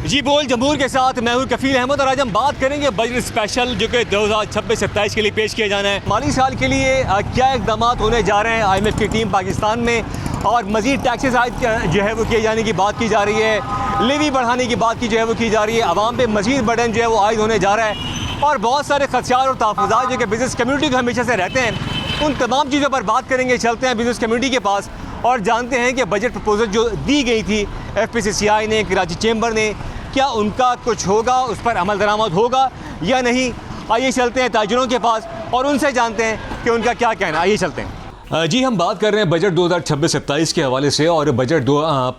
जी बोल जमहूर के साथ मैं हूं कफील अहमद और आज हम बात करेंगे बजट स्पेशल जो कि 2026-27 के लिए पेश किया जाना है। माली साल के लिए क्या इकदाम होने जा रहे हैं IMF की टीम पाकिस्तान में, और मज़ीद टैक्सेस आज जो है वो किए जाने की बात की जा रही है, लेवी बढ़ाने की बात की जो है वो की जा रही है, आवाम पे मज़ीद बर्डन जो है वो आयद होने जा रहा है, और बहुत सारे खदशात और तहफ़्फ़ुज़ात जो कि बिज़नेस कम्यूनिटी को हमेशा से रहते हैं, उन तमाम चीज़ों पर बात करेंगे। चलते हैं बिज़नेस कम्यूनिटी के पास और जानते हैं कि बजट प्रपोजल जो दी गई थी FPCCI ने, कराची चैम्बर ने, क्या उनका कुछ होगा, उस पर अमल दरामद होगा या नहीं। आइए चलते हैं ताजरों के पास और उनसे जानते हैं कि उनका क्या कहना। आइए चलते हैं। जी हम बात कर रहे हैं बजट 2026-27 के हवाले से, और बजट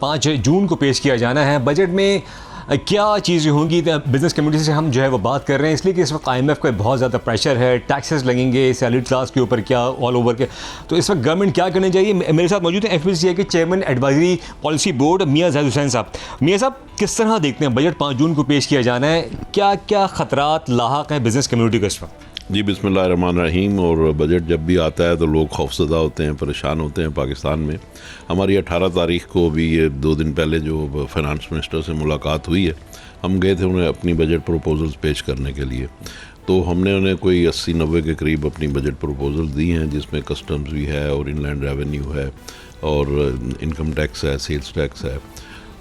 5 जून को पेश किया जाना है। बजट में क्या चीज़ें होंगी, बिज़नेस कम्युनिटी से हम जो है वो बात कर रहे हैं इसलिए कि इस वक्त IMF का बहुत ज़्यादा प्रेशर है, टैक्सेस लगेंगे सैलरी क्लास के ऊपर, क्या ऑल ओवर के। तो इस वक्त गवर्नमेंट क्या करनी चाहिए। मेरे साथ मौजूद हैं FPCCI के चेयरमैन एडवाइजरी पॉलिसी बोर्ड मियां ज़ाहिद हुसैन साहब। मियां साहब, किस तरह देखते हैं बजट 5 जून को पेश किया जाना है, क्या क्या ख़तरात लाहक हैं बिज़नेस कम्युनिटी को इस वक्त। जी बिस्मिल्लाहिर्रहमानिर्रहीम। और बजट जब भी आता है तो लोग खौफज़दा होते हैं, परेशान होते हैं। पाकिस्तान में हमारी 18 तारीख को भी, ये 2 दिन पहले जो फाइनेंस मिनिस्टर से मुलाकात हुई है, हम गए थे उन्हें अपनी बजट प्रपोजल्स पेश करने के लिए। तो हमने उन्हें कोई 80-90 के करीब अपनी बजट प्रपोजल्स दी हैं, जिसमें कस्टम्स भी है और इनलैंड रेवेन्यू है और इनकम टैक्स है, सेल्स टैक्स है।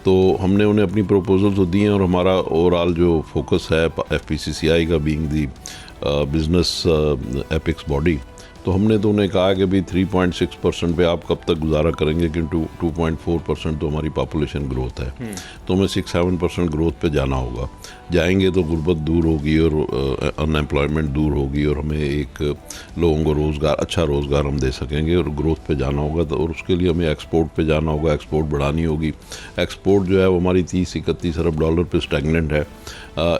तो हमने उन्हें अपनी प्रपोजल्स तो दी हैं, और हमारा ओवरऑल जो फोकस है FPCCI का being the business apex body, तो हमने तो उन्हें कहा कि भाई 3.6% पे आप कब तक गुजारा करेंगे, क्योंकि 2.4% तो हमारी पॉपुलेशन ग्रोथ है, तो हमें 6-7% ग्रोथ पे जाना होगा। जाएंगे तो गुर्बत दूर होगी और अनएम्प्लॉयमेंट दूर होगी, और हमें एक लोगों को रोज़गार, अच्छा रोज़गार हम दे सकेंगे, और ग्रोथ पे जाना होगा। तो और उसके लिए हमें एक्सपोर्ट पे जाना होगा, एक्सपोर्ट बढ़ानी होगी। एक्सपोर्ट जो है वो हमारी 30-31 अरब डॉलर पे स्टैगनेंट है।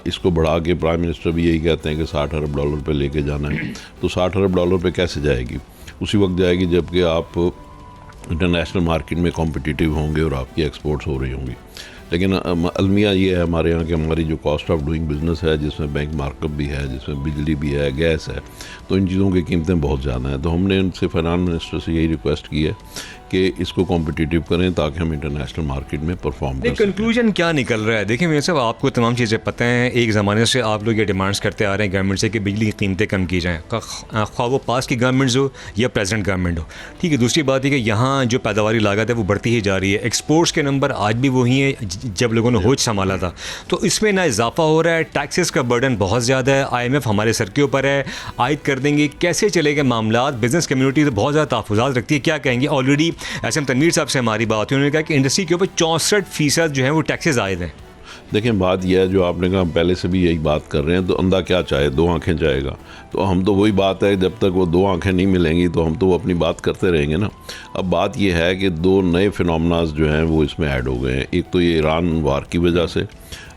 इसको बढ़ा के प्राइम मिनिस्टर भी यही कहते हैं कि 60 अरब डॉलर पे लेके जाना है। तो 60 अरब डॉलर पे कैसे जाएगी? उसी वक्त जाएगी जबकि आप इंटरनेशनल मार्केट में कॉम्पिटिटिव होंगे और आपकी एक्सपोर्ट्स हो रही होंगी। लेकिन अलमिया ये है हमारे यहाँ कि हमारी जो कॉस्ट ऑफ डूइंग बिज़नेस है, जिसमें बैंक मार्कअप भी है, जिसमें बिजली भी है, गैस है, तो इन चीज़ों की कीमतें बहुत ज़्यादा हैं। तो हमने उनसे फाइनेंस मिनिस्टर से यही रिक्वेस्ट की है कि इसको कॉम्पिटिटिव करें ताकि हम इंटरनेशनल मार्केट में परफॉर्म कर सकें। कंक्लूजन क्या निकल रहा है? देखिए मेरे साहब, आपको तमाम चीज़ें पता हैं। एक ज़माने से आप लोग ये डिमांड्स करते आ रहे हैं गवर्नमेंट से कि बिजली की कीमतें कम की जाएँ, ख्वाह वो पास की गवर्नमेंट हो या प्रेजेंट गवर्नमेंट हो। ठीक है, दूसरी बात है कि यहाँ जो पैदावारी लागत है वो बढ़ती ही जा रही है। एक्सपोर्ट्स के नंबर आज भी वही हैं जब लोगों ने होश संभाला था। तो इसमें ना इजाफा हो रहा है, टैक्सेस का बर्डन बहुत ज़्यादा है, IMF हमारे सर के ऊपर है, आयद कर देंगे, कैसे चलेगा मामला। बिज़नेस कम्युनिटी तो बहुत ज़्यादा तहफ़्फ़ुज़ात रखती है, क्या कहेंगे। ऑलरेडी SM तनवीर साहब से हमारी बात हुई, उन्होंने कहा कि इंडस्ट्री के ऊपर 64% जो है वो टैक्सेस आए हैं। देखें, बात यह है जो आपने कहा, पहले से भी यही बात कर रहे हैं, तो अंधा क्या चाहे, 2 आंखें चाहेगा। तो हम तो वही बात है, जब तक वो 2 आंखें नहीं मिलेंगी तो हम तो वो अपनी बात करते रहेंगे ना। अब बात यह है कि 2 नए फिनोमेनास जो हैं वो इसमें ऐड हो गए हैं। एक तो ये ईरान वार की वजह से,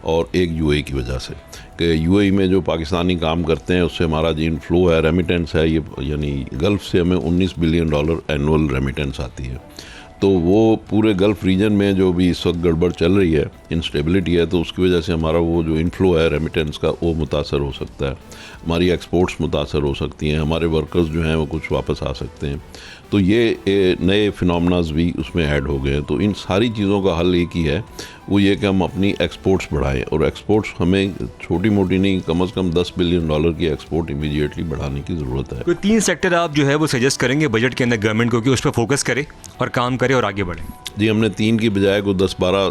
और एक UAE की वजह से, कि UAE में जो पाकिस्तानी काम करते हैं उससे हमारा जो इनफ्लो है, रेमिटेंस है, ये यानी गल्फ़ से हमें $19 बिलियन एनुअल रेमिटेंस आती है। तो वो पूरे गल्फ़ रीजन में जो भी इस वक्त गड़बड़ चल रही है, इंस्टेबिलिटी है, तो उसकी वजह से हमारा वो जो इनफ्लो है रेमिटेंस का, वो मुतासर हो सकता है। हमारी एक्सपोर्ट्स मुतासर हो सकती हैं, हमारे वर्कर्स जो हैं वो कुछ वापस आ सकते हैं। तो ये नए फिनोमेनास भी उसमें ऐड हो गए हैं। तो इन सारी चीज़ों का हल एक ही है, वो ये कि हम अपनी एक्सपोर्ट्स बढ़ाएं, और एक्सपोर्ट्स हमें छोटी मोटी नहीं, कम से कम $10 बिलियन की एक्सपोर्ट इमीडिएटली बढ़ाने की ज़रूरत है। कोई 3 सेक्टर आप जो है वो सजेस्ट करेंगे बजट के अंदर गवर्नमेंट को कि उस पर फोकस करे और काम करे और आगे बढ़े? जी, हमने 3 की बजाय को 10-12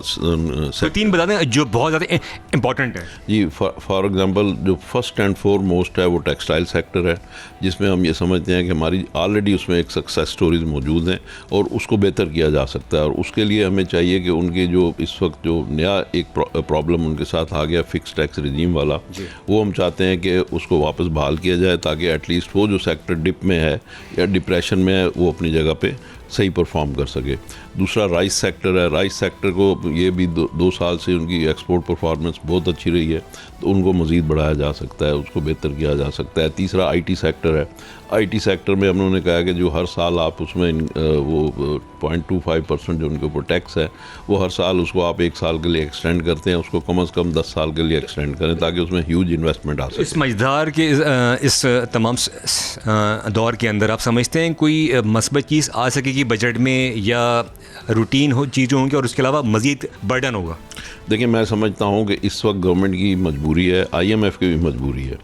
तो 3 बता दें जो बहुत ज़्यादा इंपॉर्टेंट है। जी, फॉर एग्जांपल जो फर्स्ट एंड फॉरमोस्ट है वो टेक्सटाइल सेक्टर है, जिसमें हम ये समझते हैं कि हमारी ऑलरेडी उसमें एक सक्सेस स्टोरीज मौजूद हैं और उसको बेहतर किया जा सकता है। और उसके लिए हमें चाहिए कि उनके जो इस वक्त जो नया एक प्रॉब्लम उनके साथ आ गया, फिक्स टैक्स रिजीम वाला, वो हम चाहते हैं कि उसको वापस बहाल किया जाए, ताकि एटलीस्ट वो जो सेक्टर डिप में है या डिप्रेशन में है वो अपनी जगह पे सही परफॉर्म कर सके। दूसरा राइस सेक्टर है। राइस सेक्टर को ये भी 2 साल से उनकी एक्सपोर्ट परफॉर्मेंस बहुत अच्छी रही है, तो उनको मज़ीद बढ़ाया जा सकता है, उसको बेहतर किया जा सकता है। तीसरा IT सेक्टर है। IT सेक्टर में हम उन्होंने कहा कि जो हर साल आप उसमें वो 0.25% जो उनके ऊपर टैक्स है, वो हर साल उसको आप 1 साल के लिए एक्सटेंड करते हैं, उसको कम से कम 10 साल के लिए एक्सटेंड करें, ताकि उसमें ह्यूज इन्वेस्टमेंट आ सके। इस मझधार के इस तमाम दौर के अंदर आप समझते हैं कोई मस्बत चीज़ आ सकेगी होगी बजट में, या रूटीन हो चीज़ें होंगी और उसके अलावा मज़ीद बर्डन होगा? देखिए, मैं समझता हूँ कि इस वक्त गवर्नमेंट की मजबूरी है, IMF की भी मजबूरी है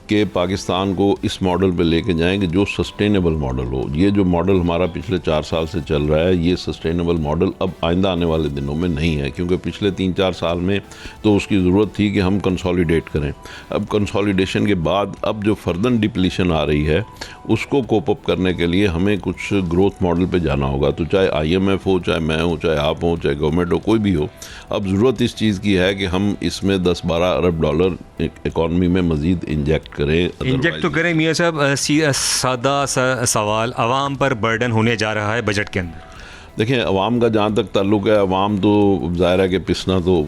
कि पाकिस्तान को इस मॉडल पे लेके जाएं कि जो सस्टेनेबल मॉडल हो। ये जो मॉडल हमारा पिछले 4 साल से चल रहा है, ये सस्टेनेबल मॉडल अब आइंदा आने वाले दिनों में नहीं है, क्योंकि पिछले 3-4 साल में तो उसकी ज़रूरत थी कि हम कंसोलिडेट करें। अब कंसोलिडेशन के बाद अब जो फर्दर डिप्लीशन आ रही है, उसको कोप अप करने के लिए हमें कुछ ग्रोथ मॉडल पे जाना होगा। तो चाहे IMF हो, चाहे मैं हूँ, चाहे आप हो, चाहे गवर्नमेंट हो, कोई भी हो, अब ज़रूरत इस चीज़ की है कि हम इसमें 10-12 अरब डॉलर इकॉनमी में मज़ीद इंजेक्ट करें। इंजेक्ट तो करें मियाँ साहब, सादा सा सवाल, आवाम पर बर्डन होने जा रहा है बजट के अंदर। देखिए, अवाम का जहाँ तक ताल्लुक़ है, अवाम तो ज़ाहिर है कि पिसना तो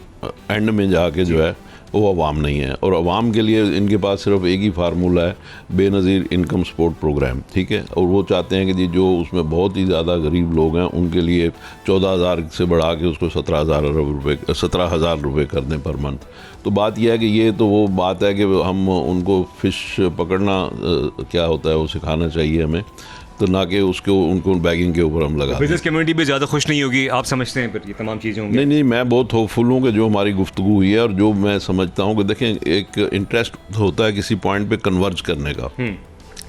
एंड में जाके जो है वो अवाम नहीं है, और अवाम के लिए इनके पास सिर्फ एक ही फार्मूला है, बेनज़ीर इनकम सपोर्ट प्रोग्राम, ठीक है। और वो चाहते हैं कि जी जो उसमें बहुत ही ज़्यादा गरीब लोग हैं उनके लिए 14,000 से बढ़ा के उसको 17,000 रुपये कर दें पर मंथ। तो बात यह है कि ये तो वो बात है कि हम उनको फ़िश पकड़ना क्या होता है वो सिखाना चाहिए हमें, तो ना कि उसको उनको बैगिंग के ऊपर हम लगा। बिजनेस कम्युनिटी भी ज़्यादा खुश नहीं होगी, आप समझते हैं फिर ये तमाम चीज़ें होंगी? नहीं, मैं बहुत होपफुल हूँ कि जो हमारी गुफ्तगू हुई है और जो मैं समझता हूँ कि देखें, एक इंटरेस्ट होता है किसी पॉइंट पे कन्वर्ज करने का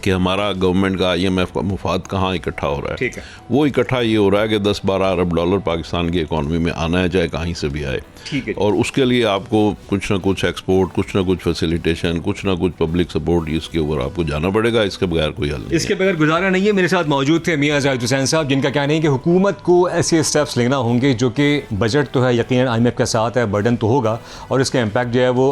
कि हमारा गवर्नमेंट का IMF का मुफाद कहाँ इकट्ठा हो रहा है। ठीक है। वो इकट्ठा ये हो रहा है कि 10-12 अरब डॉलर पाकिस्तान की इकॉनमी में आना है, चाहे कहीं से भी आए। ठीक है। और उसके लिए आपको कुछ ना कुछ एक्सपोर्ट, कुछ ना कुछ फैसिलिटेशन, कुछ ना कुछ पब्लिक सपोर्ट, इसके ऊपर आपको जाना पड़ेगा। इसके बगैर कोई हल नहीं, इसके बगैर गुजारा नहीं है। मेरे साथ मौजूद थे मियाँ जाहिद हुसैन साहब, जिनका कहना है कि हुकूमत को ऐसे स्टेप्स लेना होंगे जो कि बजट तो है, यकीनन IMF के साथ है, बर्डन तो होगा और इसका इम्पैक्ट जो है वो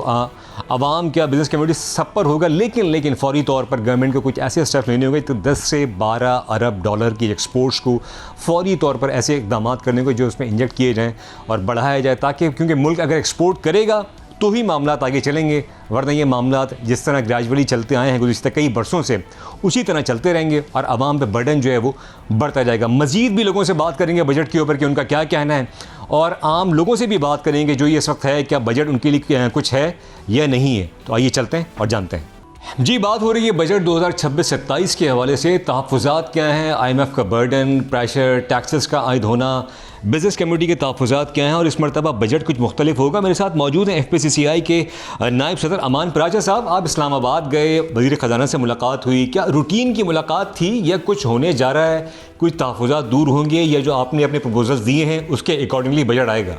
आवाम क्या, बिजनेस कम्युनिटी सब पर होगा, लेकिन फौरी तौर पर गवर्नमेंट को कुछ ऐसे स्टेप्स लेने होंगे तो 10 से 12 अरब डॉलर की एक्सपोर्ट्स को फौरी तौर पर ऐसे इकदाम करने को जो उसमें इंजेक्ट किए जाएँ और बढ़ाया जाए, ताकि क्योंकि मुल्क अगर एक्सपोर्ट करेगा तो ही मामलात आगे चलेंगे, वरना ये मामलात जिस तरह ग्रेजुअली चलते आए हैं गुज़िश्ता कई बरसों से, उसी तरह चलते रहेंगे और आवाम पे बर्डन जो है वो बढ़ता जाएगा। मज़ीद भी लोगों से बात करेंगे बजट के ऊपर कि उनका क्या कहना है, और आम लोगों से भी बात करेंगे जो ये इस वक्त है, क्या बजट उनके लिए कुछ है या नहीं है। तो आइए चलते हैं और जानते हैं। जी, बात हो रही है बजट 2026-27 के हवाले से। तहफ़्फ़ुज़ात क्या हैं, IMF का बर्डन, प्रेशर, टैक्सेस का आयद होना, बिज़नेस कम्युनिटी के तहफ़्फ़ुज़ात क्या हैं, और इस मरतबा बजट कुछ मुख्तलिफ होगा। मेरे साथ मौजूद हैं FPCCI के नायब सदर अमान पराचा साहब। आप इस्लामाबाद गए, वज़ीर ख़जाना से मुलाकात हुई, क्या रूटीन की मुलाकात थी या कुछ होने जा रहा है, कुछ तहफ़्फ़ुज़ात दूर होंगे, या जो आपने अपने प्रपोजल्स दिए हैं उसके अकॉर्डिंगली बजट आएगा?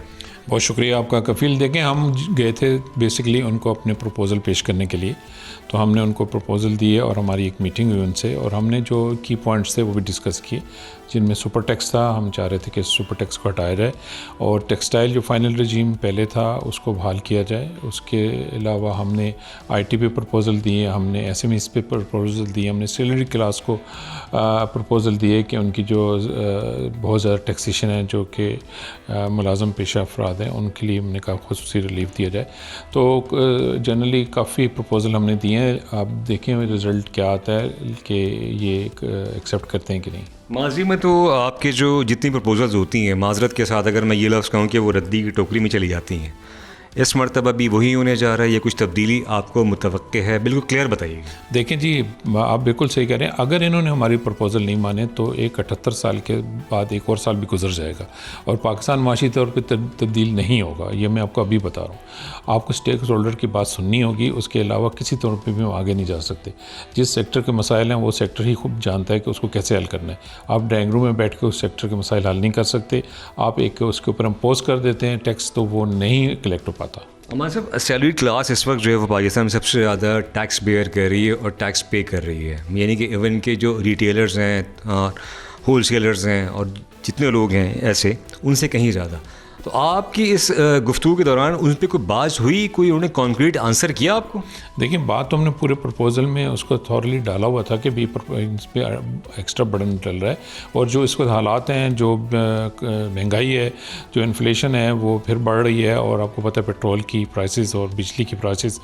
बहुत शुक्रिया आपका कफ़ील। देखें, हम गए थे बेसिकली उनको अपने प्रपोज़ल पेश करने के लिए, तो हमने उनको प्रपोज़ल दिए और हमारी एक मीटिंग हुई उनसे, और हमने जो की पॉइंट्स थे वो भी डिस्कस किए, जिनमें सुपर टैक्स था। हम चाह रहे थे कि सुपर टैक्स को हटाया जाए और टेक्सटाइल जो फाइनल रजीम पहले था उसको बहाल किया जाए। उसके अलावा हमने IT पे प्रपोज़ल दिए, हमने SMEs पे प्रपोज़ल दिए, हमने सैलरी क्लास को प्रपोज़ल दिए कि उनकी जो बहुत ज़्यादा टैक्सेशन है, जो कि मुलाज़म पेशा अफराद हैं, उनके लिए हमने कहा ख़ुसूसी रिलीफ दिया जाए। तो जनरली काफ़ी प्रपोज़ल हमने दिए हैं। आप देखें रिज़ल्ट क्या आता है कि ये एक्सेप्ट करते हैं कि नहीं। माजी में तो आपके जो जितनी प्रपोजल्स होती हैं, माजरत के साथ अगर मैं ये लफ्ज़ कहूँ कि वो रद्दी की टोकरी में चली जाती हैं, इस मरतबा भी वही होने जा रहा है या कुछ तब्दीली आपको मुतवक्के है? बिल्कुल क्लियर बताइएगा। देखें जी, आप बिल्कुल सही कह रहे हैं। अगर इन्होंने हमारी प्रपोज़ल नहीं माने तो एक 78 साल के बाद एक और साल भी गुजर जाएगा और पाकिस्तान माशी तौर पर तब्दील नहीं होगा। ये मैं आपको अभी बता रहा हूँ। आपको स्टेक होल्डर की बात सुननी होगी, उसके अलावा किसी तौर पर भी हम आगे नहीं जा सकते। जिस सेक्टर के मसाइल हैं वो सेक्टर ही खूब जानता है कि उसको कैसे हल करना है। आप ड्राइंग रूम में बैठ के उस सेक्टर के मसाइल हल नहीं कर सकते। आप एक उसके ऊपर इम्पोज कर देते हैं टैक्स, तो वो नहीं कलेक्ट हो पाता। हमारे साहब सैलरी क्लास इस वक्त जो है वो पाकिस्तान में सबसे ज़्यादा टैक्स बेयर कर रही है और टैक्स पे कर रही है, यानी कि इवन के जो रिटेलर्स हैं और होल सेलर्स हैं और जितने लोग हैं ऐसे, उनसे कहीं ज़्यादा। तो आपकी इस गुफ्तगू के दौरान उन पर कोई बात हुई, कोई उन्होंने कॉन्क्रीट आंसर किया आपको? देखिए, बात तो हमने पूरे प्रपोजल में उसको थॉरली डाला हुआ था कि भी इस पर एक्स्ट्रा बर्डन डल रहा है और जो इसको हालात हैं, जो महंगाई है, जो इन्फ्लेशन है वो फिर बढ़ रही है और आपको पता है पेट्रोल की प्राइसेस और बिजली की प्राइसेस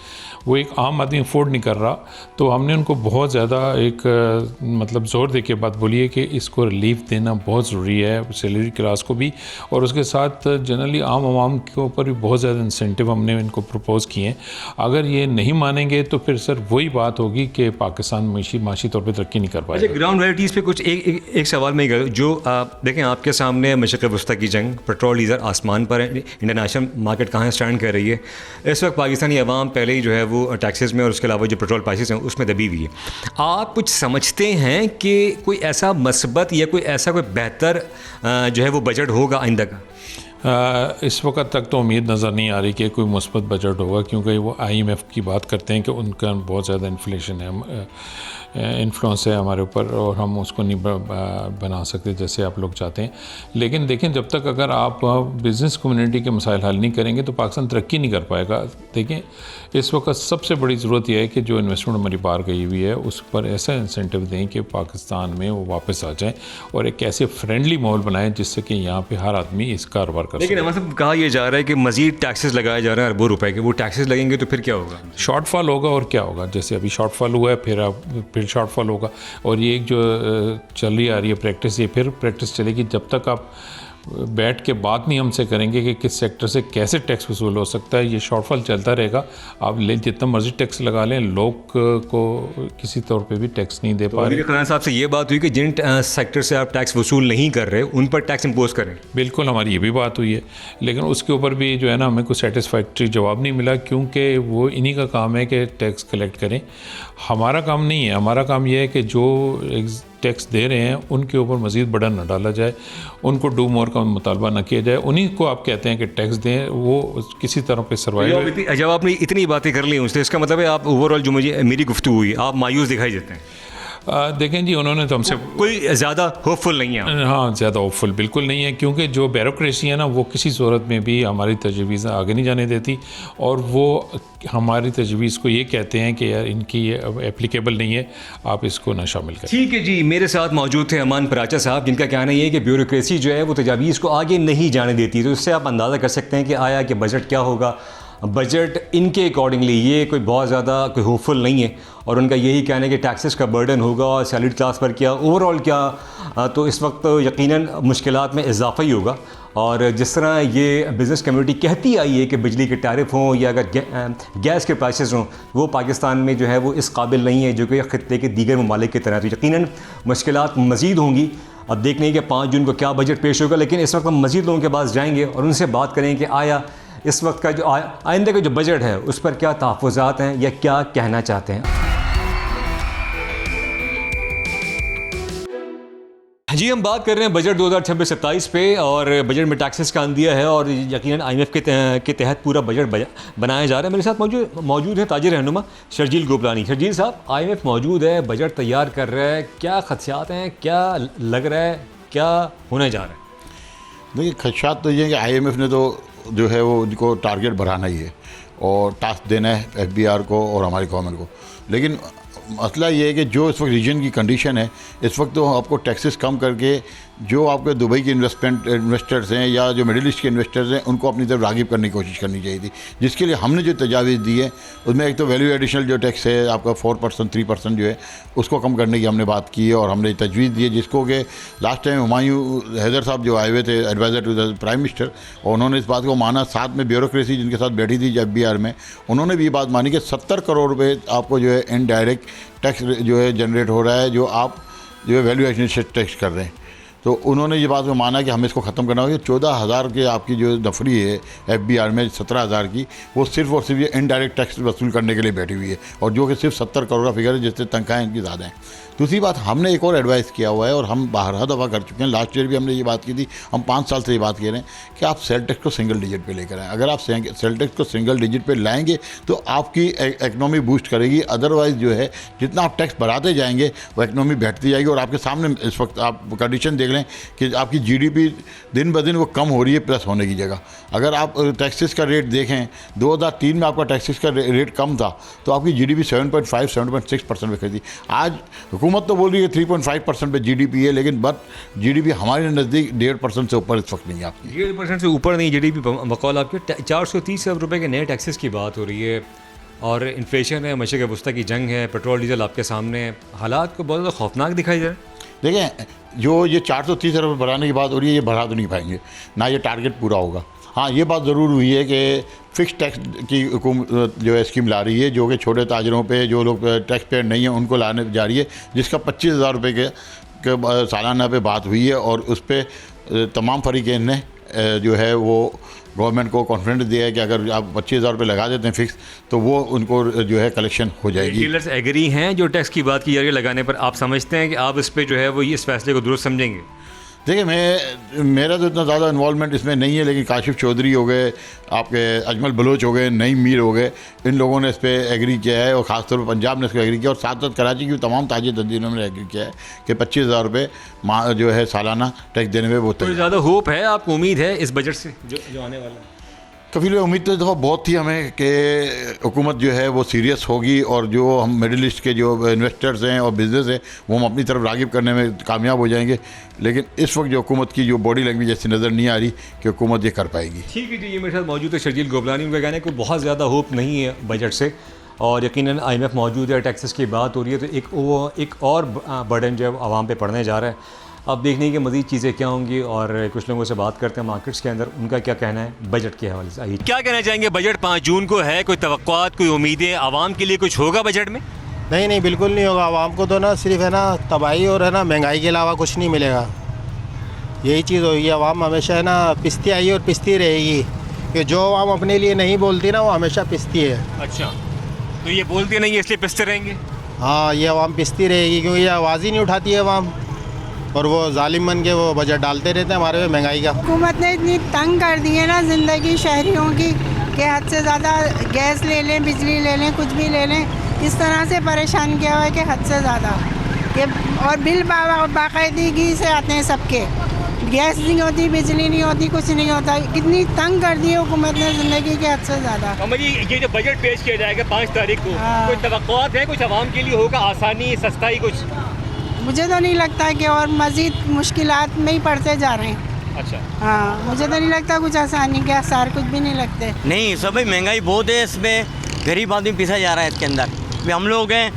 वो एक आम आदमी अफोर्ड नहीं कर रहा। तो हमने उनको बहुत ज़्यादा एक मतलब ज़ोर दे के बात बोली है कि इसको रिलीफ देना बहुत ज़रूरी है सैलरी क्लास को भी, और उसके साथ जनरली आम आवाम के ऊपर भी बहुत ज़्यादा इंसेंटिव हमने इनको प्रपोज़ किए हैं। अगर ये नहीं मानेंगे तो फिर सर वही बात होगी कि पाकिस्तान माशी तौर पे तरक्की नहीं कर अच्छा, पाएगा। ग्राउंड रियलिटीज़ पे कुछ एक सवाल मैं करूँ जो देखें आपके सामने मशरक़ वस्ती की जंग, पेट्रोल डीजल आसमान पर है, इंटरनेशनल मार्केट कहाँ स्टैंड कर रही है। इस वक्त पाकिस्तानी अवाम पहले ही जो है वो टैक्सेस में और उसके अलावा जो पेट्रोल प्राइसेस हैं उसमें दबी हुई है। आप कुछ समझते हैं कि कोई ऐसा मस्बत या कोई ऐसा कोई बेहतर जो है वो बजट होगा आइंदा का? इस वक्त तक तो उम्मीद नज़र नहीं आ रही कि कोई मुस्बत बजट होगा, क्योंकि वो IMF की बात करते हैं कि उनका बहुत ज़्यादा इन्फ्लेशन है, इन्फ्लुएंस है हमारे ऊपर और हम उसको नहीं बना सकते जैसे आप लोग चाहते हैं। लेकिन देखें, जब तक अगर आप बिज़नेस कम्युनिटी के मसाइल हल नहीं करेंगे तो पाकिस्तान तरक्की नहीं कर पाएगा। देखें, इस वक्त सबसे बड़ी ज़रूरत यह है कि जो इन्वेस्टमेंट हमारी बाहर गई हुई है उस पर ऐसा इंसेंटिव दें कि पाकिस्तान में वो वापस आ जाएँ और एक ऐसे फ्रेंडली माहौल बनाएं जिससे कि यहाँ पे हर आदमी इस कारोबार कर लेकिन मतलब कहा यह जा रहा है कि मज़ीद टैक्सेस लगाए जा रहे हैं अरबों रुपए के, वो टैक्सेस लगेंगे तो फिर क्या होगा? शॉर्टफॉल होगा और क्या होगा। जैसे अभी शॉर्टफॉल हुआ है, फिर शॉर्टफॉल होगा और ये एक जो चल रही आ रही है प्रैक्टिस, ये फिर प्रैक्टिस चलेगी जब तक आप बैठ के बात नहीं हमसे करेंगे कि किस सेक्टर से कैसे टैक्स वसूल हो सकता है। ये शॉर्टफॉल चलता रहेगा। आप जितना मर्जी टैक्स लगा लें, लोग को किसी तौर पे भी टैक्स नहीं दे पा रहे। खरान साहब से ये बात हुई कि जिन सेक्टर से आप टैक्स वसूल नहीं कर रहे उन पर टैक्स इम्पोज करें। बिल्कुल, हमारी ये भी बात हुई है, लेकिन उसके ऊपर भी जो है ना हमें कोई सेटिस्फैक्ट्री जवाब नहीं मिला, क्योंकि वो इन्हीं का काम है कि टैक्स कलेक्ट करें। हमारा काम नहीं है। हमारा काम ये है कि जो टैक्स दे रहे हैं उनके ऊपर मज़ीद बर्डन न डाला जाए, उनको डू मोर का मुतालबा न किया जाए। उन्हीं को आप कहते हैं कि टैक्स दें, वो किसी तरह पे सर्वाइव। जब आपने इतनी बातें कर ली उससे इसका मतलब है आप ओवरऑल जो मेरी गुफ्तगू हुई आप मायूस दिखाई देते हैं। देखें जी, उन्होंने तो हमसे कोई ज़्यादा होपफुल नहीं है। हाँ, ज़्यादा होपफुल बिल्कुल नहीं है, क्योंकि जो ब्यूरोक्रेसी है ना वो किसी सूरत में भी हमारी तजवीज़ आगे नहीं जाने देती और वो हमारी तजवीज़ को ये कहते हैं कि यार इनकी ये एप्लीकेबल नहीं है, आप इसको ना शामिल करें। ठीक है जी, मेरे साथ मौजूद थे अमान पराचा साहब, जिनका कहना ये है कि ब्यूरोक्रेसी जो है वो तजावीज़ को आगे नहीं जाने देती। तो इससे आप अंदाज़ा कर सकते हैं कि आया कि बजट क्या होगा। बजट इनके अकॉर्डिंगली ये कोई बहुत ज़्यादा कोई होपफुल नहीं है और उनका यही कहना है कि टैक्सेस का बर्डन होगा और सैलरीड क्लास पर क्या ओवरऑल क्या, तो इस वक्त यकीनन मुश्किलात में इजाफा ही होगा। और जिस तरह ये बिज़नेस कम्युनिटी कहती आई है कि बिजली के टैरिफ हों या अगर गैस के प्राइसेस हों, वो पाकिस्तान में जो है वो इस काबिल नहीं है जो कि ख़ित्ते के दीगर ममालिक की तरह। तो यकीनन मुश्किलात मज़ीद होंगी। अब देखने कि 5 जून को क्या बजट पेश होगा, लेकिन इस वक्त हम मज़ीद लोगों के पास जाएंगे और उनसे बात करें कि आया इस वक्त का जो आइंदे का जो बजट है उस पर क्या तहफ़्फ़ुज़ात हैं या क्या कहना चाहते हैं। जी, हम बात कर रहे हैं बजट 2026-27 पे और बजट में टैक्सेस का अंदिया है और यकीनन IMF के तहत पूरा बजट बनाया जा रहा है। मेरे साथ मौजूद है ताजिर रहनुमा शर्जील गोपलानी। शर्जील साहब, IMF मौजूद है, बजट तैयार कर रहा है, क्या खदशात हैं, क्या लग रहा है, क्या होने जा रहा है? देखिए, खदशात तो ये है कि IMF ने तो जो है वो उनको टारगेट बढ़ाना ही है और टास्क देना है FBR को और हमारी गवर्नमेंट को। लेकिन मसला ये है कि जो इस वक्त रीजन की कंडीशन है, इस वक्त तो आपको टैक्सेस कम करके जो आपके दुबई के इन्वेस्टर्स हैं या जो मिडिल ईस्ट के इन्वेस्टर्स हैं उनको अपनी तरफ राग़िब करने की कोशिश करनी चाहिए थी, जिसके लिए हमने जो तजावीज़ दी है उसमें एक तो वैल्यू एडिशनल जो टैक्स है आपका 4% 3% जो है उसको कम करने की हमने बात की है और हमने तजवीज़ दी है, जिसको कि लास्ट टाइम हुमायूं हैदर साहब जो आए हुए थे adviser to the prime minister, और उन्होंने इस बात को माना। साथ में ब्यूरोक्रेसी जिनके साथ बैठी थी FBR में, उन्होंने भी ये बात मानी कि 70 करोड़ रुपये आपको जो है इनडायरेक्ट टैक्स जो है जनरेट हो रहा है, जो आप जो है वैल्यू एडिशनल टैक्स कर रहे हैं। तो उन्होंने ये बात को माना कि हमें इसको ख़त्म करना होगा। 14,000 के आपकी जो नफरी है FBR में 17,000 की, वो सिर्फ और सिर्फ ये इनडायरेक्ट टैक्स वसूल करने के लिए बैठी हुई है और जो कि सिर्फ 70 करोड़ का फिगर है, जिससे तनख्वाहें इनकी ज़्यादा हैं। दूसरी बात, हमने एक और एडवाइस किया हुआ है और हम हर दफ़ा कर चुके हैं, लास्ट ईयर भी हमने ये बात की थी, हम 5 साल से ये बात कह रहे हैं कि आप सेल टैक्स को सिंगल डिजिट पे लेकर आएँ। अगर आप सेल टैक्स को सिंगल डिजिट पे लाएंगे तो आपकी इकनॉमी बूस्ट करेगी। अदरवाइज़ जो है जितना आप टैक्स बढ़ाते जाएंगे वो इकनॉमी बैठती जाएगी। और आपके सामने इस वक्त आप कंडीशन देख लें कि आपकी GDP दिन ब दिन वो कम हो रही है प्लस होने की जगह। अगर आप टैक्सेस का रेट देखें, 2003 में आपका टैक्सेस का रेट कम था तो आपकी GDP 7.5-7.6% पे खरीदी। आज हुकूमत तो बोल रही है 3.5% पे GDP है, लेकिन बट GDP हमारे नज़दीक 1.5% से ऊपर इस वक्त नहीं है। आपकी 1.5% से ऊपर नहीं GDP। बकौल आपके 430 अरब रुपये के नए टैक्सेस की बात हो रही है और इन्फ्लेशन है, मशरक़ वस्ती की जंग है, पेट्रोल डीजल आपके सामने, हालात को बहुत ज़्यादा खौफनाक दिखाई दे रहा है। देखें, जो ये 430 अरब बढ़ाने की बात हो रही है, ये बढ़ा तो नहीं पाएंगे, ना ये टारगेट पूरा होगा। हाँ, ये बात ज़रूर हुई है कि फ़िक्स टैक्स की हुकूमत जो है स्कीम ला रही है, जो कि छोटे ताजरों पे जो लोग टैक्स पेयर नहीं हैं उनको लाने जा रही है, जिसका 25,000 रुपये के सालाना पे बात हुई है। और उस पर तमाम फरीक़ैन ने जो है वो गवर्नमेंट को कॉन्फिडेंस दिया है कि अगर आप 25,000 रुपये लगा देते हैं फ़िक्स, तो वो उनको जो है कलेक्शन हो जाएगी। डीलर्स एग्री हैं जो टैक्स की बात की जा रही है लगाने पर? आप समझते हैं कि आप इस पर जो है वो इस फैसले को दुरुस्त समझेंगे? देखिए, मेरा तो इतना ज़्यादा इन्वॉल्वमेंट इसमें नहीं है, लेकिन काशिफ चौधरी हो गए, आपके अजमल बलोच हो गए, नईम मीर हो गए, इन लोगों ने इस पर एग्री किया है और ख़ासतौर पर पंजाब ने इसको एग्री किया और साथ साथ कराची की तमाम ताजिर तंजीमों ने एग्री किया है कि 25,000 रुपये जो है सालाना टैक्स देने में वो तो ज़्यादा होप है, आपको उम्मीद है इस बजट से जो आने वाला है? कफील उम्मीद तो दफ़ा बहुत थी हमें कि हुकूमत जो है वो सीरियस होगी और जो हम मिडिल ईस्ट के जो इन्वेस्टर्स हैं और बिज़नेस हैं वो हम अपनी तरफ राग़िब करने में कामयाब हो जाएंगे। लेकिन इस वक्त जो हुकूमत की जो बॉडी लैंग्वेज ऐसी नज़र नहीं आ रही कि हुकूमत ये कर पाएगी। ठीक है जी, ये मेरे साथ मौजूद है शर्जील गोबलानी। उनका कहना है कोई बहुत ज़्यादा होप नहीं है बजट से और यकीनन IMF मौजूद है, टैक्सेस की बात हो रही है, तो एक और बर्डन जो है आवाम पे पड़ने जा रहा है। अब देखने की मज़ीद चीज़ें क्या होंगी और कुछ लोगों से बात करते हैं मार्केट्स के अंदर, उनका क्या कहना है बजट के हवाले से। आइए, क्या कहना चाहेंगे? बजट 5 जून को है, कोई तवक्कुआत, कोई उम्मीदें आवाम के लिए कुछ होगा बजट में? नहीं, बिल्कुल नहीं होगा। आवाम को तो ना सिर्फ है ना तबाही और है ना महंगाई के अलावा कुछ नहीं मिलेगा। यही चीज़ होगी। आवाम हमेशा है ना पिसती आई और पिसती रहेगी, कि जो आवाम अपने लिए नहीं बोलती ना वो हमेशा पिसती है। अच्छा, तो ये बोलते नहीं इसलिए पिसते रहेंगे? हाँ, ये आवाम पिसती रहेगी क्योंकि ये आवाज़ ही नहीं उठाती है आवाम, और वो जालिम बन के वो बजट डालते रहते हैं हमारे पे महंगाई का। हुकूमत ने इतनी तंग कर दी है ना ज़िंदगी शहरियों की कि हद से ज़्यादा गैस ले लें, बिजली ले लें, कुछ भी ले लें, इस तरह से परेशान किया हुआ है कि हद से ज़्यादा कि और बिल बाकायदगी से आते हैं सबके। गैस नहीं होती, बिजली नहीं होती, कुछ नहीं होता। कितनी तंग कर दी है हुकूमत ने ज़िंदगी के हद से ज़्यादा। ये जो बजट पेश किया जाएगा 5 तारीख को, कोई तवक्कुआत है कुछ आवाम के लिए होगा, आसानी, सस्ताई कुछ? मुझे तो नहीं लगता है कि और मज़ीद मुश्किलात में ही पड़ते जा रहे हैं। अच्छा, हाँ, मुझे तो नहीं लगता कुछ आसानी के आसार कुछ भी नहीं लगते। नहीं सब भाई, महंगाई बहुत है, इसमें गरीब आदमी पिसा जा रहा है इसके अंदर। भी हम लोग हैं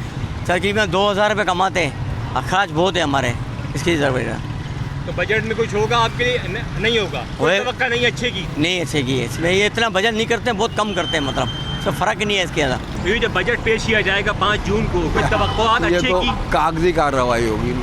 तकरीबन 2,000 रुपये कमाते हैं, अखराज बहुत है हमारे, इसकी ज़रूरत है। तो बजट में कुछ होगा आपके लिए? नहीं होगा, कोई तवक्का नहीं अच्छे की? नहीं अच्छे की है इसमें, ये इतना बजट नहीं करते, बहुत कम करते हैं, मतलब सब फ़र्क नहीं है इसके अंदर। तो ये जब बजट पेश किया जाएगा 5 जून को, कोई तवक्कुआत अच्छे ये तो की? कागजी कार्रवाई होगी,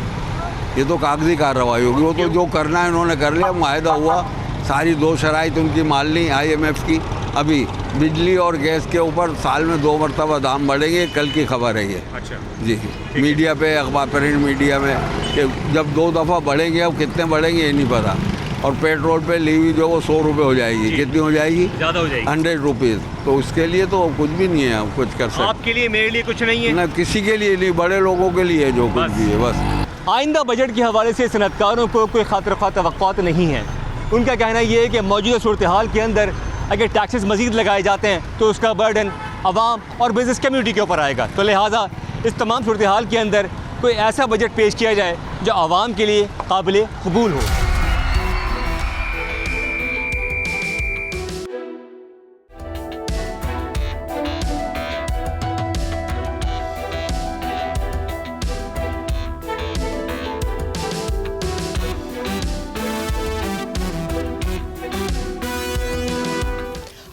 ये तो कागजी कार्रवाई होगी। वो तो जो करना है उन्होंने कर लिया, मुआहदा हुआ, सारी 2 शराइत उनकी मान ली IMF की। अभी बिजली और गैस के ऊपर साल में 2 मरतबा दाम बढ़ेंगे, कल की खबर है ये। अच्छा जी, मीडिया पे, अखबार, प्रिंट मीडिया में कि जब 2 दफ़ा बढ़ेंगे, अब कितने बढ़ेंगे ये नहीं पता। और पेट्रोल पे लीवी जो वो 100 रुपये हो जाएगी। कितनी हो जाएगी? ज़्यादा हो जाएगी, 100 रुपीज़। तो उसके लिए तो कुछ भी नहीं है, हम कुछ कर सकते। आपके लिए, मेरे लिए कुछ नहीं है ना, किसी के लिए नहीं, बड़े लोगों के लिए जो कुछ भी है बस। आइंदा बजट के हवाले से सनतकारों को कोई खातिर तवक्कुआत नहीं है। उनका कहना ये है कि मौजूदा सूरत हाल के अंदर अगर टैक्सेस मज़ीद लगाए जाते हैं तो उसका बर्डन आवाम और बिज़नेस कम्यूनिटी के ऊपर आएगा। तो लिहाजा इस तमाम सूरत हाल के अंदर कोई ऐसा बजट पेश किया जाए जो आवाम के लिए काबिल कबूल हो।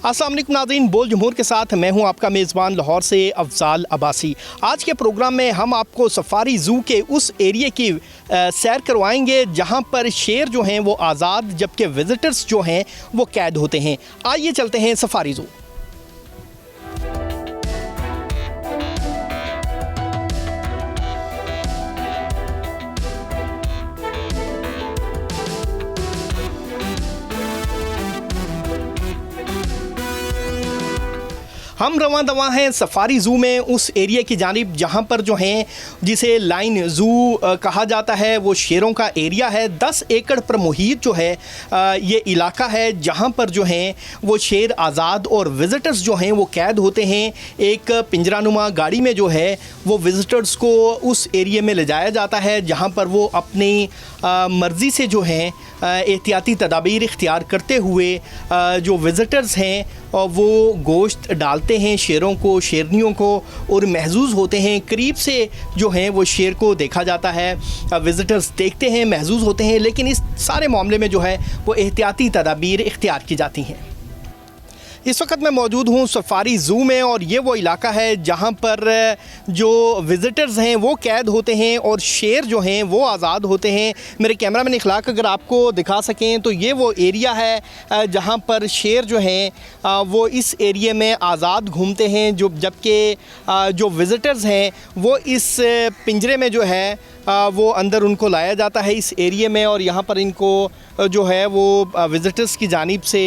अस्सलाम वालेकुम नाज़रीन, बोल जमहूर के साथ मैं हूं आपका मेज़बान लाहौर से अफजाल अब्बासी। आज के प्रोग्राम में हम आपको सफारी ज़ू के उस एरिया की सैर करवाएंगे जहां पर शेर जो हैं वो आज़ाद, जबकि विज़िटर्स जो हैं वो कैद होते हैं। आइए चलते हैं सफारी ज़ू। हम रवां दवा हैं सफारी ज़ू में उस एरिया की जानिब जहाँ पर जो हैं जिसे लाइन ज़ू कहा जाता है, वो शेरों का एरिया है। 10 एकड़ पर मुहित जो है ये इलाका है जहाँ पर जो हैं वो शेर आज़ाद और विज़िटर्स जो हैं वो कैद होते हैं। एक पिंजरानुमा गाड़ी में जो है वो विज़िटर्स को उस एरिया में ले जाया जाता है जहाँ पर वो अपनी मर्ज़ी से जो हैं एहतियाती तदाबीर इख्तियार करते हुए जो विज़िटर्स हैं वो गोश्त डालते हैं शेरों को, शेरनियों को, और महजूज़ होते हैं। करीब से जो हैं वो शेर को देखा जाता है, विज़िटर्स देखते हैं, महजूज़ होते हैं, लेकिन इस सारे मामले में जो है वो एहतियाती तदाबीर इख्तियार की जाती हैं। इस वक्त मैं मौजूद हूँ सफारी ज़ू में और ये वो इलाका है जहाँ पर जो विज़िटर्स हैं वो कैद होते हैं और शेर जो हैं वो आज़ाद होते हैं। मेरे कैमरामैन इखलाक अगर आपको दिखा सकें तो ये वो एरिया है जहाँ पर शेर जो हैं वो इस एरिया में आज़ाद घूमते हैं, जो जबकि जो विज़िटर्स हैं वो इस पिंजरे में जो है वो अंदर उनको लाया जाता है इस एरिया में, और यहाँ पर इनको जो है वो विज़िटर्स की जानिब से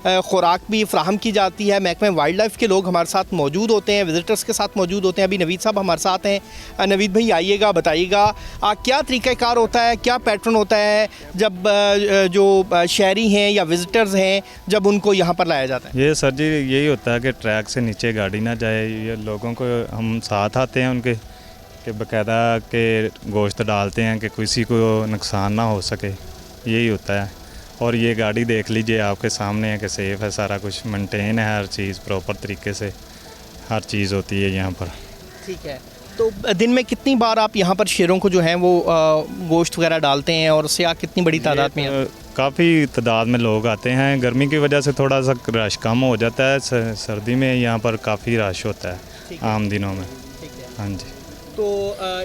ख़ुराक भी फ्राहम की जाती है। महकमे वाइल्ड लाइफ के लोग हमारे साथ मौजूद होते हैं, विज़िटर्स के साथ मौजूद होते हैं। अभी नवीद साहब हमारे साथ हैं। नवीद भाई आइएगा, बताइएगा क्या तरीक़ाकार होता है, क्या पैटर्न होता है जब जो शहरी हैं या विज़िटर्स हैं जब उनको यहाँ पर लाया जाता है? ये सर जी यही होता है कि ट्रैक से नीचे गाड़ी ना जाए, ये लोगों को हम साथ आते हैं उनके कि बाकायदा के गोश्त डालते हैं कि किसी को नुकसान ना हो सके, यही होता है। और ये गाड़ी देख लीजिए आपके सामने है कि सेफ़ है, सारा कुछ मेंटेन है, हर चीज़ प्रॉपर तरीके से हर चीज़ होती है यहाँ पर। ठीक है, तो दिन में कितनी बार आप यहाँ पर शेरों को जो है वो गोश्त वगैरह डालते हैं और उससे कितनी बड़ी तादाद में? काफ़ी तादाद में लोग आते हैं। गर्मी की वजह से थोड़ा सा रश कम हो जाता है, सर्दी में यहाँ पर काफ़ी रश होता है आम दिनों में। हाँ जी। तो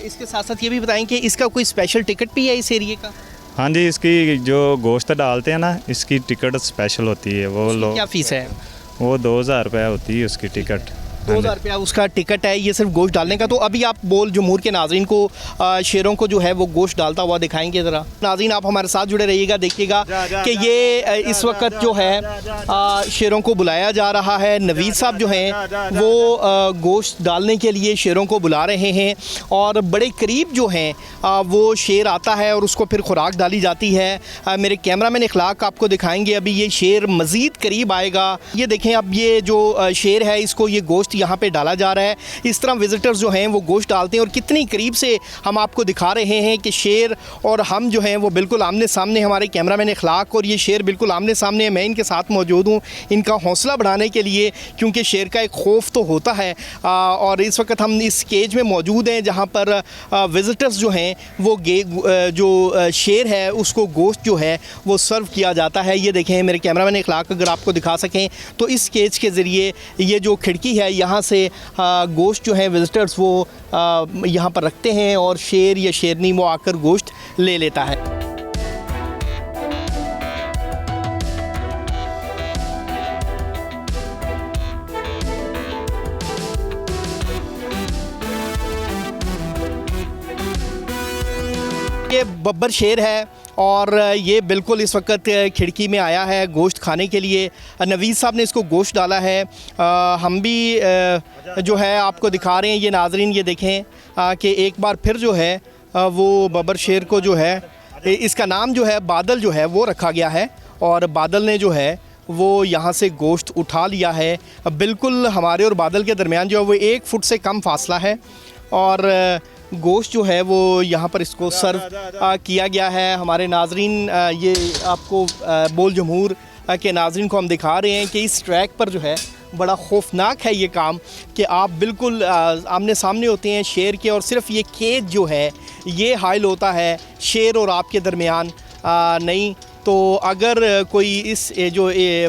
इसके साथ साथ ये भी बताएं कि इसका कोई स्पेशल टिकट भी है इस एरिए का? हाँ जी, इसकी जो गोश्त डालते हैं ना, इसकी टिकट स्पेशल होती है। वो लोग क्या फ़ीस है? वो 2000 रुपये होती है उसकी टिकट। 2000 रुपया उसका टिकट है, ये सिर्फ गोश्त डालने का। तो अभी आप बोल जमहूर के नाज़रीन को शेरों को जो है वो गोश्त डालता हुआ दिखाएंगे ज़रा। नाज़रीन आप हमारे साथ जुड़े रहिएगा, देखिएगा कि ये इस वक्त जो है शेरों को बुलाया जा रहा है। नवीद साहब जो हैं वो गोश्त डालने के लिए शेरों को बुला रहे हैं और बड़े करीब जो हैं वो शेर आता है और उसको फिर खुराक डाली जाती है। मेरे कैमरामैन इखलाक आपको दिखाएंगे अभी ये शेर मज़ीद करीब आएगा। ये देखें अब ये जो शेर है इसको ये गोश्त यहाँ पे डाला जा रहा है। इस तरह विज़िटर्स जो हैं वो गोश्त डालते हैं और कितनी करीब से हम आपको दिखा रहे हैं कि शेर और हम जो हैं वो बिल्कुल आमने सामने, हमारे कैमरामैन इखलाक और ये शेर बिल्कुल आमने सामने। मैं इनके साथ मौजूद हूँ इनका हौसला बढ़ाने के लिए, क्योंकि शेर का एक खौफ तो होता है। और इस वक्त हम इस केज में मौजूद हैं जहाँ पर विज़िटर्स जो हैं वो जो शेर है उसको गोश्त जो है वो सर्व किया जाता है। ये देखें मेरे कैमरामैन इखलाक अगर आपको दिखा सकें तो इस केज के ज़रिए ये जो खिड़की है यहाँ से गोश्त जो है विज़िटर्स वो यहाँ पर रखते हैं और शेर या शेरनी वो आकर गोश्त ले लेता है। ये बब्बर शेर है और ये बिल्कुल इस वक्त खिड़की में आया है गोश्त खाने के लिए। नवीद साहब ने इसको गोश्त डाला है। हम भी जो है आपको दिखा रहे हैं। ये नाजरीन ये देखें कि एक बार फिर जो है वो बब्बर शेर को जो है इसका नाम जो है बादल जो है वो रखा गया है और बादल ने जो है वो यहाँ से गोश्त उठा लिया है। बिल्कुल हमारे और बादल के दरमियान जो है वो 1 फुट से कम फासला है और गोश्त जो है वो यहाँ पर इसको सर्व किया गया है। हमारे नाजरीन ये आपको बोल जमहूर के नाजरीन को हम दिखा रहे हैं कि इस ट्रैक पर जो है बड़ा खौफनाक है ये काम कि आप बिल्कुल आमने सामने होते हैं शेर के और सिर्फ ये केज जो है ये हाइल होता है शेर और आपके दरमियान नहीं। तो अगर कोई इस जो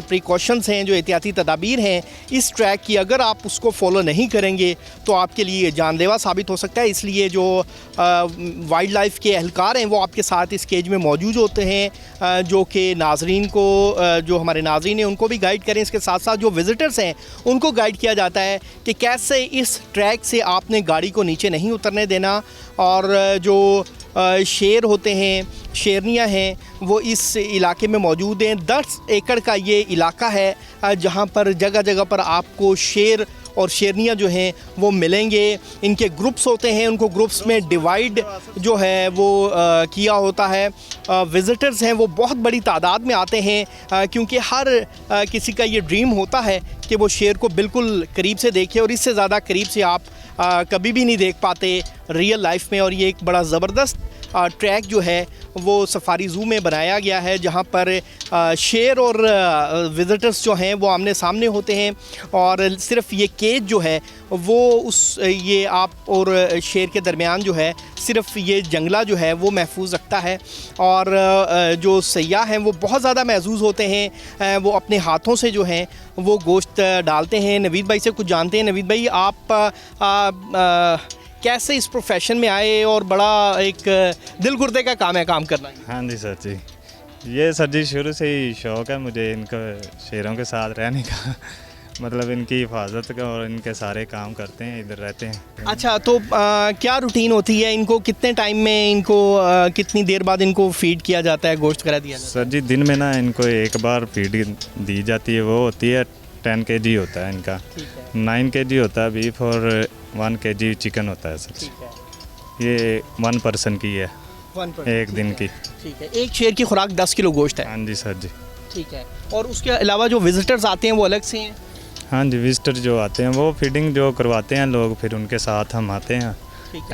प्रिकॉशंस हैं, जो एहतियाती तदाबीर हैं इस ट्रैक की, अगर आप उसको फॉलो नहीं करेंगे तो आपके लिए जानलेवा साबित हो सकता है। इसलिए जो वाइल्ड लाइफ के एहलकार हैं वो आपके साथ इस केज में मौजूद होते हैं जो कि नाजरीन को, जो हमारे नाजरीन हैं उनको भी गाइड करें। इसके साथ साथ जो विज़िटर्स हैं उनको गाइड किया जाता है कि कैसे इस ट्रैक से आपने गाड़ी को नीचे नहीं उतरने देना। और जो शेर होते हैं, शेरनियाँ हैं, वो इस इलाके में मौजूद हैं। 10 एकड़ का ये इलाका है जहाँ पर जगह जगह पर आपको शेर और शेरनियाँ जो हैं वो मिलेंगे। इनके ग्रुप्स होते हैं, उनको ग्रुप्स में डिवाइड जो है वो किया होता है। विज़िटर्स हैं वो बहुत बड़ी तादाद में आते हैं क्योंकि हर किसी का ये ड्रीम होता है कि वो शेर को बिल्कुल करीब से देखे और इससे ज़्यादा करीब से आप कभी भी नहीं देख पाते रियल लाइफ में। और ये एक बड़ा ज़बरदस्त ट्रैक जो है वो सफारी ज़ू में बनाया गया है, जहाँ पर शेर और विज़िटर्स जो हैं वो आमने सामने होते हैं, और सिर्फ ये केज जो है वो ये आप और शेर के दरमियान जो है सिर्फ ये जंगला जो है वो महफूज रखता है। और जो सयाह हैं वो बहुत ज़्यादा महजूज़ होते हैं, वो अपने हाथों से जो हैं वो गोश्त डालते हैं। नवीद भाई से कुछ जानते हैं। नवीद भाई, आप कैसे इस प्रोफेशन में आए, और बड़ा एक दिल गुर्दे का काम है काम करना। हाँ जी सर जी, ये सर जी शुरू से ही शौक़ है मुझे इनको शेरों के साथ रहने का मतलब इनकी हिफाजत का, और इनके सारे काम करते हैं, इधर रहते हैं। अच्छा, तो क्या रूटीन होती है? इनको कितने टाइम में, इनको कितनी देर बाद इनको फीड किया जाता है, गोश्त वगैरह दिया जाता है? सर जी दिन में ना इनको एक बार फीड दी जाती है, वो होती है 10 kg होता है इनका, 9 kg होता है बीफ, और 1 kg चिकन होता है सर। ये 1 पर्सन की है, एक दिन की। ठीक है, एक शेर की खुराक 10 किलो गोश्त है। हाँ जी सर जी। ठीक है, और उसके अलावा जो विजिटर्स आते हैं वो अलग से हैं? हाँ जी, विजिटर जो आते हैं वो फीडिंग जो करवाते हैं लोग, फिर उनके साथ हम आते हैं।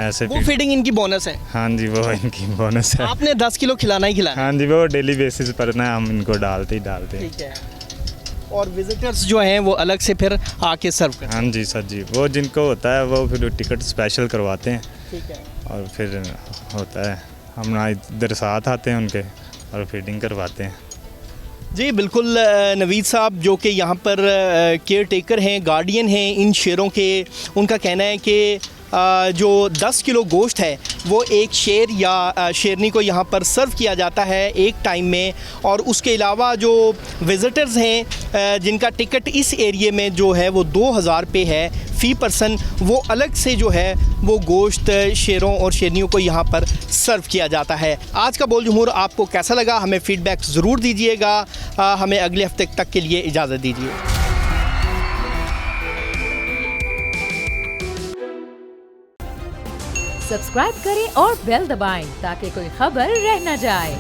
ऐसे वो फीडिंग इनकी बोनस है? हाँ जी, वो इनकी बोनस है। आपने 10 किलो खिलाना ही खिलाना? हाँ जी, वो डेली बेसिस पर ना हम इनको डालते हैं। ठीक है, और विजिटर्स जो हैं वो अलग से फिर आके सर्व करते हैं? हाँ जी सर जी, वो जिनको होता है वो फिर टिकट स्पेशल करवाते हैं। ठीक है, और फिर होता है हम ना इधर साथ आते हैं उनके और फीडिंग करवाते हैं। जी बिल्कुल, नवीद साहब जो कि यहाँ पर केयर टेकर हैं, गार्डियन हैं इन शेरों के, उनका कहना है कि जो 10 किलो गोश्त है वो एक शेर या शेरनी को यहाँ पर सर्व किया जाता है एक टाइम में। और उसके अलावा जो विज़िटर्स हैं जिनका टिकट इस एरिए में जो है वो 2000 रुपये है फ़ी पर्सन, वो अलग से जो है वो गोश्त शेरों और शेरनियों को यहाँ पर सर्व किया जाता है। आज का बोल जमहूर आपको कैसा लगा, हमें फ़ीडबैक ज़रूर दीजिएगा। हमें अगले हफ्ते तक के लिए इजाज़त दीजिए। सब्सक्राइब करें और बेल दबाएं ताकि कोई खबर रह न जाए।